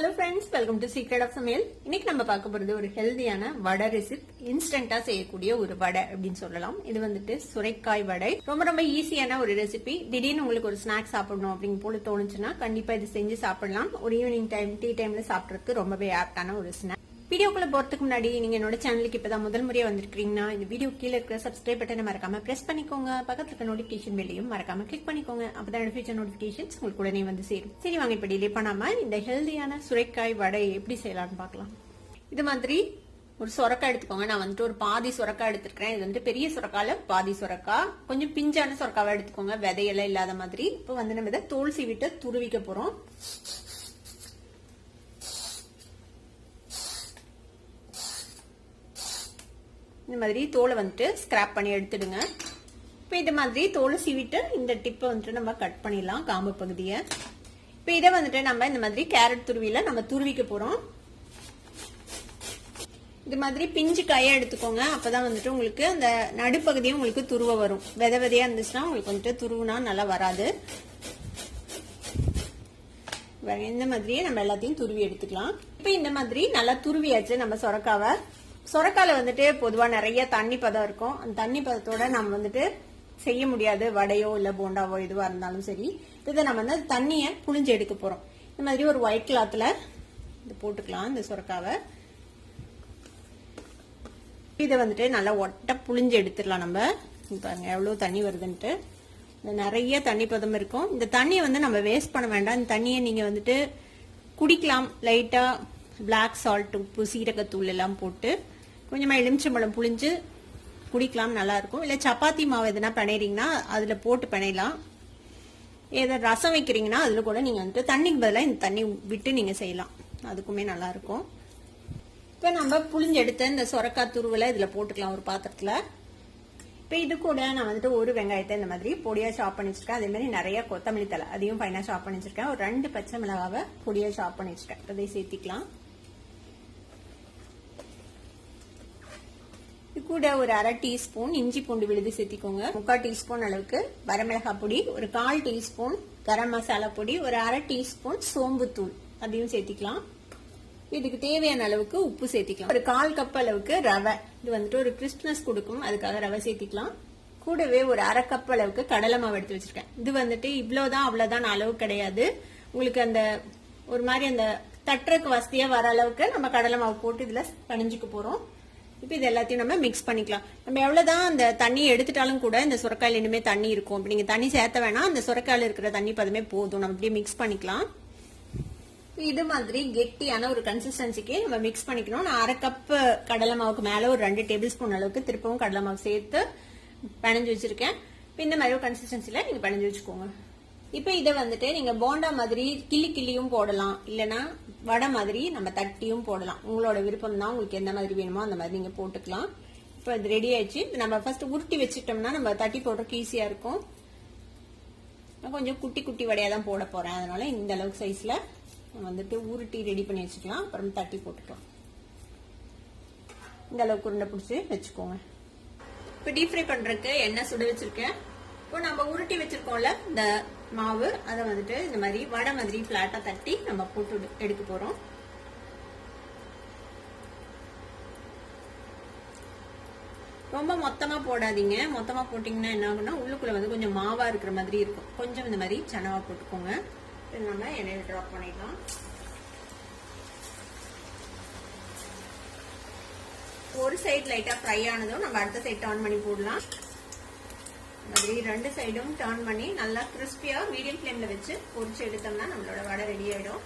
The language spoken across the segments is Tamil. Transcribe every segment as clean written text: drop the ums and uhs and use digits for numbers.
Hello friends, welcome to Secret of Samaiyal. இன்னைக்கு நம்ம பார்க்க போறது ஒரு ஹெல்தியான வடை ரெசிபி, இன்ஸ்டன்ட்டா செய்யக்கூடிய ஒரு வடை அப்படின்னு சொல்லலாம். இது வந்துட்டு சுரைக்காய் வடை. ரொம்ப ஈஸியான ஒரு ரெசிபி. திடீர்னு உங்களுக்கு ஒரு ஸ்நாக்ஸ் சாப்பிடணும் அப்படின்னு போல தோணுச்சுன்னா கண்டிப்பா இது செஞ்சு சாப்பிடலாம். ஒரு ஈவினிங் டைம், டீ டைம்ல சாப்பிடறதுக்கு ரொம்பவே ஆப்டான ஒரு ஸ்நாக். வீடியோக்குள்ள போறதுக்கு முன்னாடி நீங்க என்னோட சேனலுக்கு இப்பதான் முதல் முறையா வந்திருக்கீங்கன்னா இந்த வீடியோ கீழே இருக்கிற சப்ஸ்கிரைப் பட்டனை மறக்காம பிரஸ் பண்ணிக்கோங்க. பக்கத்துல இருக்க நோட்டிபிகேஷன் பெல்லையும் மறக்காம கிளிக் பண்ணிக்கோங்க. அப்பதான் ஃபியூச்சர் நோட்டிபிகேஷன்ஸ் உங்களுக்கு உடனே வந்து சேரும். சரி, வாங்க இப்ப டிலே பண்ணாம இந்த ஹெல்தியான சுரைக்காய் வடை எப்படி செய்யலாம்னு பார்க்கலாம். இது மாதிரி ஒரு சொரக்காய் எடுத்துக்கோங்க. நான் வந்துட்டு ஒரு பாதி சொரக்காய் எடுத்துருக்கேன். இது வந்து பெரிய சொரக்கால பாதி சொரக்காய், கொஞ்சம் பிஞ்சான சொரக்காவை எடுத்துக்கோங்க, விதையெல்லாம் இல்லாத மாதிரி. இப்போ வந்து நம்ம இதை தோல் சீவிட்டு துருவிக்க போறோம். இந்த மாதிரி தோலை வந்துட்டு ஸ்கிராப் பண்ணி எடுத்துடுங்க. இப்போ இது மாதிரி தோலை சீவிட்டு இந்த டிப்பை வந்துட்டு நம்ம கட் பண்ணிடலாம், காம்பு பகுதியை. இப்போ இதை வந்துட்டு நம்ம இந்த மாதிரி கேரட் துருவியில நம்ம துருவிக்க போறோம். இது மாதிரி பிஞ்சு காயா எடுத்துக்கோங்க. அப்பதான் வந்துட்டு உங்களுக்கு அந்த நடுப்பகுதியும் உங்களுக்கு துருவ வரும். விதையா இருந்துச்சுன்னா உங்களுக்கு வந்துட்டு துருவுனா நல்லா வராது. இந்த மாதிரியே நம்ம எல்லாத்தையும் துருவி எடுத்துக்கலாம். இப்போ இந்த மாதிரி நல்லா துருவியாச்சு நம்ம சொரக்காவை. சொரக்கால வந்துட்டு பொதுவா நிறைய தண்ணி பதம் இருக்கும். அந்த தண்ணி பதத்தோட நம்ம வந்துட்டு செய்ய முடியாது, வடையோ இல்ல போண்டாவோ எதுவா இருந்தாலும் சரி. இதை நம்ம வந்து தண்ணிய புழிஞ்சு எடுக்க போறோம். இந்த மாதிரி ஒரு ஒயிட் கிளாத்ல இது போட்டுக்கலாம் இந்த சொரக்காவை. இதை வந்துட்டு நல்லா ஒட்ட புழிஞ்சு எடுத்துடலாம். நம்ம பாருங்க எவ்வளவு தண்ணி வருதுன்ட்டு. நிறைய தண்ணி பதம் இருக்கும். இந்த தண்ணியை வந்து நம்ம வேஸ்ட் பண்ண வேண்டாம். இந்த தண்ணியை நீங்க வந்துட்டு குடிக்கலாம். லைட்டா பிளாக் சால்ட், உப்பு, சீரகத்தூள் எல்லாம் போட்டு கொஞ்சமா எலுமிச்சம்பழம் புளிஞ்சு குடிக்கலாம், நல்லா இருக்கும். இல்ல சப்பாத்தி மாவு எதுனா பிணைறீங்கன்னா அதுல போட்டு பிணையலாம். ஏதோ ரசம் வைக்கிறீங்கன்னா அதுல கூட நீங்க வந்துட்டு தண்ணிக்கு பதிலாக இந்த தண்ணி விட்டு நீங்க செய்யலாம், அதுக்குமே நல்லா இருக்கும். இப்ப நம்ம புளிஞ்சு எடுத்த இந்த சொரக்காய் துருவலை இதுல போட்டுக்கலாம் ஒரு பாத்திரத்துல. இப்ப இது கூட நான் வந்துட்டு ஒரு வெங்காயத்தை இந்த மாதிரி பொடியா சாப் பண்ணி வச்சிருக்கேன். அதே மாதிரி நிறைய கொத்தமல்லி தலை அதையும் ஃபைனா சாப் பண்ணி வச்சிருக்கேன். ஒரு 2 பச்சை மிளகாவை பொடியா சாப் பண்ணி வச்சிருக்கேன். அதை சேர்த்திக்கலாம். இது கூட ஒரு 1/2 டீஸ்பூன் இஞ்சி பூண்டு விழுது சேர்த்திக்கோங்க. 3/4 டீஸ்பூன் அளவுக்கு வரமிளகாய் பொடி, ஒரு 1/4 டீஸ்பூன் கரம் மசாலா பொடி, ஒரு 1/2 டீஸ்பூன் சோம்பு தூள் அதையும் சேர்த்திக்கலாம். இதுக்கு தேவையான அளவுக்கு உப்பு சேர்த்திக்கலாம். ஒரு 1/4 கப் அளவுக்கு ரவை, இது வந்துட்டு ஒரு கிறிஸ்பினஸ் கொடுக்கும், அதுக்காக ரவை சேர்த்திக்கலாம். கூடவே ஒரு 1/2 கப் அளவுக்கு கடலை மாவு எடுத்து வச்சிருக்கேன். இது வந்துட்டு இவ்வளவுதான் அவ்வளவுதான் அளவு கிடையாது. உங்களுக்கு அந்த ஒரு மாதிரி அந்த தட்டுறக்கு வசதியா வர அளவுக்கு நம்ம கடலை மாவு போட்டு இதுல பணிஞ்சுக்க போறோம். இப்ப இது எல்லாத்தையும் நம்ம மிக்ஸ் பண்ணிக்கலாம். நம்ம எவ்வளவுதான் அந்த தண்ணி எடுத்துட்டாலும் கூட இந்த சுரக்காயில இனிமே தண்ணி இருக்கும். இப்ப நீங்க தண்ணி சேர்த்த வேணாம், அந்த சுரக்காயில இருக்கிற தண்ணி பதமே போதும். நம்ம இப்படியே மிக்ஸ் பண்ணிக்கலாம். இது மாதிரி கெட்டியான ஒரு கன்சிஸ்டன்சிக்கு நம்ம மிக்ஸ் பண்ணிக்கணும். நான் 1/2 கப் கடலை மாவுக்கு மேல ஒரு 2 டேபிள் ஸ்பூன் அளவுக்கு திருப்பவும் கடலை மாவு சேர்த்து பிணைஞ்சு வச்சிருக்கேன். இந்த மாதிரி ஒரு கன்சிஸ்டன்சில நீங்க பிணைஞ்சு வச்சுக்கோங்க. இப்ப இதை வந்துட்டு நீங்க போண்டா மாதிரி கிள்ளியும் போடலாம், இல்லைன்னா வடை மாதிரி நம்ம தட்டியும் போடலாம். உங்களோட விருப்பம் தான், உங்களுக்கு எந்த மாதிரி வேணுமோ அந்த மாதிரி நீங்க போட்டுக்கலாம். இப்ப இது ரெடி ஆயிடுச்சு. நம்ம ஃபர்ஸ்ட் உருட்டி வச்சுட்டோம்னா நம்ம தட்டி போடுறதுக்கு ஈஸியா இருக்கும். நான் கொஞ்சம் குட்டி குட்டி வடையா தான் போட போறேன், அதனால இந்த அளவுக்கு சைஸ்ல வந்துட்டு உருட்டி ரெடி பண்ணி வச்சுக்கலாம். அப்புறம் தட்டி போட்டுக்கலாம். இந்த அளவுக்கு உருண்டை பிடிச்சி வச்சுக்கோங்க. இப்ப டீப் ஃப்ரை பண்றதுக்கு எண்ணெய் சுட வச்சிருக்கேன். இப்போ நம்ம உருட்டி வச்சிருக்கோம்ல இந்த மாவு, அதை வந்துட்டு இந்த மாதிரி வடை மாதிரி பிளாட்டா தட்டி நம்ம போட்டு எடுக்க போறோம். ரொம்ப மொத்தமா போடாதீங்க. மொத்தமா போட்டீங்கன்னா என்ன ஆகும்னா உள்ளுக்குள்ள வந்து கொஞ்சம் மாவா இருக்கிற மாதிரி இருக்கும். கொஞ்சம் இந்த மாதிரி சனவா போட்டுக்கோங்க. நம்ம எண்ணெயில டிராப் பண்ணிடலாம். ஒரு சைடு லைட்டா ஃப்ரை ஆனதும் நம்ம அடுத்த சைடு டர்ன் பண்ணி போடலாம். மாதிரி 2 சைடும் டர்ன் பண்ணி நல்லா கிறிஸ்பியா மீடியம் ஃப்ளேம்ல வச்சு பொரிச்சு எடுத்தோம்னா நம்மளோட வடை ரெடி ஆயிடும்.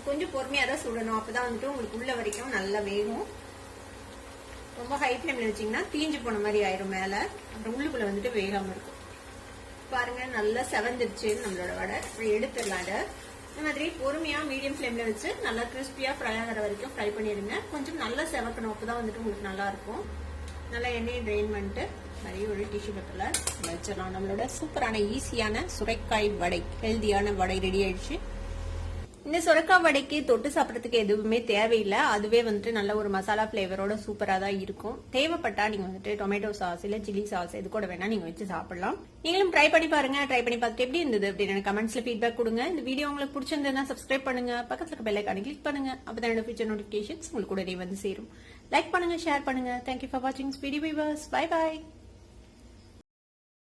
கொஞ்சம் பொறுமையா தான் சுடணும், அப்பதான் வந்துட்டு உங்களுக்கு உள்ள வரைக்கும் நல்லா வேகும். ரொம்ப ஹை ஃப்ளேம்ல வச்சீங்கன்னா தீஞ்சு போன மாதிரி ஆயிரும் மேல, அப்புறம் உள்ளுக்குள்ள வந்துட்டு வேகாம இருக்கும். பாருங்க நல்லா செவந்துருச்சு நம்மளோட வடை. இப்படி எடுத்துடலாம். இந்த மாதிரி பொறுமையா மீடியம் ஃப்ளேம்ல வச்சு நல்லா கிறிஸ்பியா ஃப்ரை ஆகிற வரைக்கும் ஃப்ரை பண்ணிடுங்க. கொஞ்சம் நல்லா செவக்கணும், அப்பதான் வந்துட்டு உங்களுக்கு நல்லா இருக்கும். நல்லா எண்ணெயை ட்ரெயின் பண்ணிட்டு நிறைய ஒரு டிஷ்யூ பேப்பர்ல வச்சிடலாம். நம்மளோட சூப்பரான ஈஸியான சுரைக்காய் வடை, ஹெல்தியான வடை ரெடி ஆயிடுச்சு. இந்த சொரக்காய் வடைக்கு தொட்டு சாப்பிடறதுக்கு எதுவுமே தேவையில்லை. அதுவே வந்துட்டு நல்ல ஒரு மசாலா பிளேவரோட சூப்பரா தான் இருக்கும். தேவைப்பட்டா நீங்க வந்துட்டு டொமேட்டோ சாஸ் இல்ல சில்லி சாஸ் எது கூட வேணா நீங்க வச்சு சாப்பிடலாம். நீங்களும் ட்ரை பண்ணி பாருங்க. ட்ரை பண்ணி பார்த்துட்டு எப்படி இருந்தது அப்படின்னு கமெண்ட்ஸ்ல ஃபீட்பேக் கொடுங்க. இந்த வீடியோ உங்களுக்கு பிடிச்சிருந்ததுன்னா சப்ஸ்கிரைப் பண்ணுங்க, பக்கத்துல இருக்க பெல் ஐகானை கிளிக் பண்ணுங்க. அப்பதான் என்னோட ஃபியூச்சர் நோட்டிபிகேஷன்ஸ் உங்களுக்கு உடனே வந்து சேரும். லைக் பண்ணுங்க, ஷேர் பண்ணுங்க. தேங்க்யூ ஃபார் வாட்சிங் வீடியோ வியூவர்ஸ். Bye by.